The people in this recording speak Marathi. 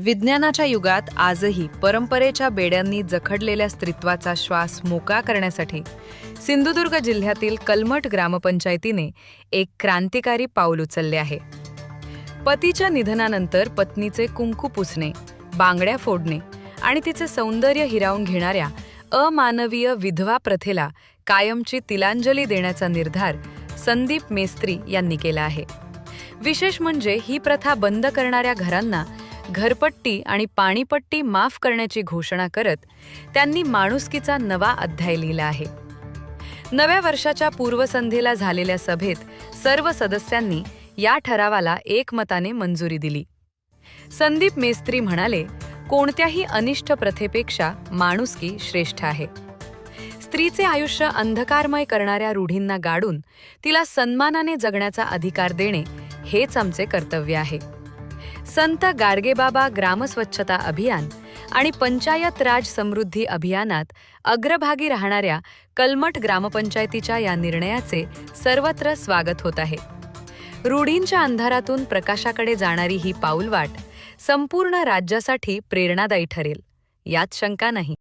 विज्ञानाच्या युगात आजही परंपरेच्या बेड्यांनी जखडलेल्या स्त्रीत्वाचा श्वास मोकळा करण्यासाठी सिंधुदुर्ग जिल्ह्यातील कलमठ ग्रामपंचायतीने एक क्रांतिकारी पाऊल उचलले आहे. पतीच्या निधनानंतर पत्नीचे कुंकू पुसणे, बांगड्या फोडणे आणि तिचे सौंदर्य हिरावून घेणाऱ्या अमानवीय विधवा प्रथेला कायमची तिलांजली देण्याचा निर्धार संदीप मेस्त्री यांनी केला आहे. विशेष म्हणजे ही प्रथा बंद करणाऱ्या घरांना घरपट्टी आणि पाणीपट्टी माफ करण्याची घोषणा करत त्यांनी माणुसकीचा नवा अध्याय लिहिला आहे. नव्या वर्षाच्या पूर्वसंध्येला झालेल्या सभेत सर्व सदस्यांनी या ठरावाला एकमताने मंजुरी दिली. संदीप मेस्त्री म्हणाले, कोणत्याही अनिष्ट प्रथेपेक्षा माणुसकी श्रेष्ठ आहे. स्त्रीचे आयुष्य अंधकारमय करणाऱ्या रूढींना गाडून तिला सन्मानाने जगण्याचा अधिकार देणे हेच आमचे कर्तव्य आहे. संत गाडगेबाबा ग्रामस्वच्छता अभियान आणि पंचायत राज समृद्धी अभियानात अग्रभागी राहणाऱ्या कलमठ ग्रामपंचायतीच्या या निर्णयाचे सर्वत्र स्वागत होत आहे. रूढींच्या अंधारातून प्रकाशाकडे जाणारी ही पाऊलवाट संपूर्ण राज्यासाठी प्रेरणादायी ठरेल, यात शंका नाही.